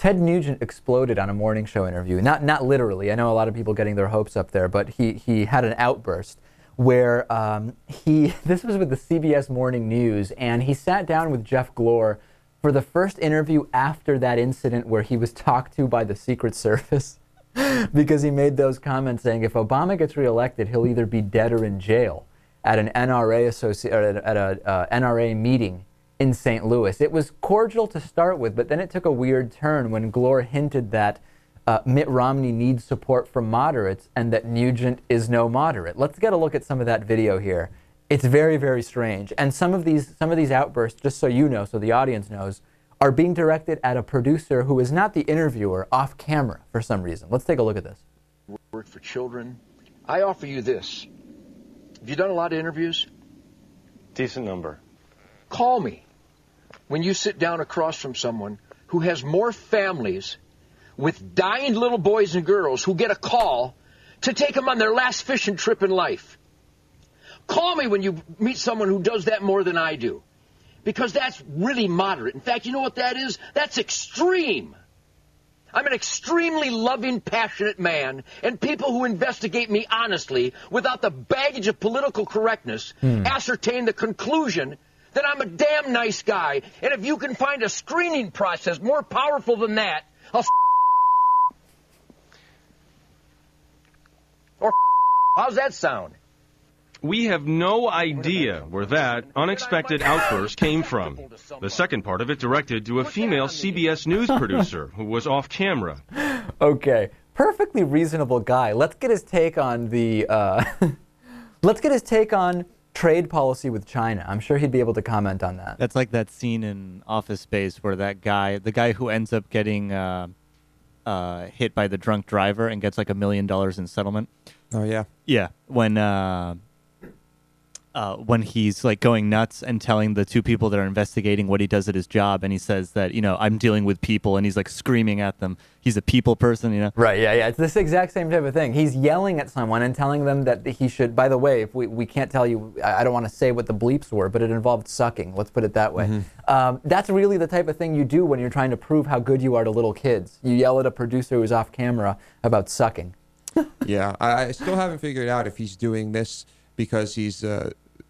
Ted Nugent exploded on a morning show interview. Not literally. I know a lot of people getting their hopes up there, but he had an outburst where this was with the CBS Morning News, and he sat down with Jeff Glor for the first interview after that incident where he was talked to by the Secret Service because he made those comments saying if Obama gets reelected, he'll either be dead or in jail at an NRA NRA meeting in St. Louis. It was cordial to start with, but then it took a weird turn when Glor hinted that Mitt Romney needs support from moderates and that Nugent is no moderate. Let's get a look at some of that video here. It's very, very strange. And some of these outbursts, just so you know, so the audience knows, are being directed at a producer who is not the interviewer off camera for some reason. Let's take a look at this. Work for children. I offer you this. Have you done a lot of interviews? Decent number. Call me when you sit down across from someone who has more families with dying little boys and girls who get a call to take them on their last fishing trip in life. Call me when you meet someone who does that more than I do, because that's really moderate. In fact, you know what that is? That's extreme. I'm an extremely loving, passionate man, and people who investigate me honestly without the baggage of political correctness ascertain the conclusion that I'm a damn nice guy. And if you can find a screening process more powerful than that, I'll or how's that sound? We have no idea where that unexpected outburst came from. The second part of it directed to a female CBS News producer who was off camera. Okay, perfectly reasonable guy. Let's get his take on the let's get his take on trade policy with China. I'm sure he'd be able to comment on that. That's like that scene in Office Space where that guy, the guy who ends up getting hit by the drunk driver and gets like $1 million in settlement. Oh yeah. Yeah, when he's like going nuts and telling the two people that are investigating what he does at his job, and he says that, you know, I'm dealing with people, and he's like screaming at them. He's a people person, you know? Right, yeah. It's this exact same type of thing. He's yelling at someone and telling them that he should, by the way, if we can't tell you, I don't want to say what the bleeps were, but it involved sucking. Let's put it that way. That's really the type of thing you do when you're trying to prove how good you are to little kids. You yell at a producer who's off camera about sucking. Yeah, I still haven't figured out if he's doing this because he's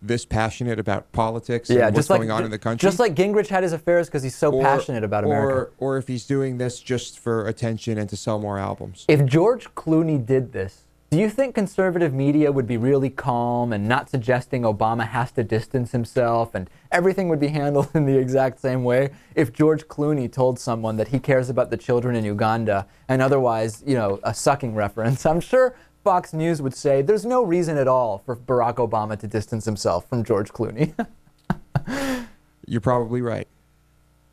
this passionate about politics and what's going on in the country. Just like Gingrich had his affairs because he's so passionate about America. Or if he's doing this just for attention and to sell more albums. If George Clooney did this, do you think conservative media would be really calm and not suggesting Obama has to distance himself and everything would be handled in the exact same way if George Clooney told someone that he cares about the children in Uganda and otherwise, you know, a sucking reference? I'm sure Fox News would say there's no reason at all for Barack Obama to distance himself from George Clooney. You're probably right.